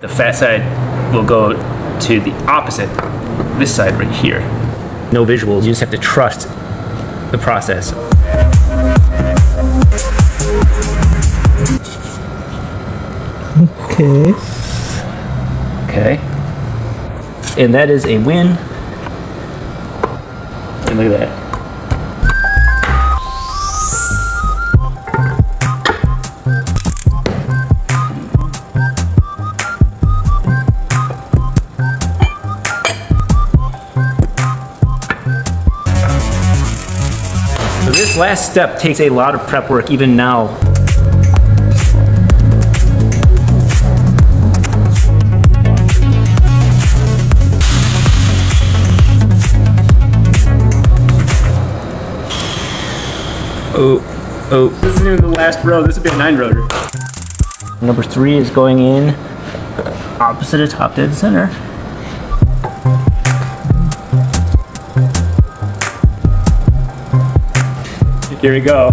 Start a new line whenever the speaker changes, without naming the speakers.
The fat side will go to the opposite, this side right here. No visuals, you just have to trust the process.
Okay.
Okay. And that is a win. And look at that. So this last step takes a lot of prep work even now. Oh, this isn't even the last row. This would be a 9 rotor. Number 3 is going in opposite of top dead center. Here we go.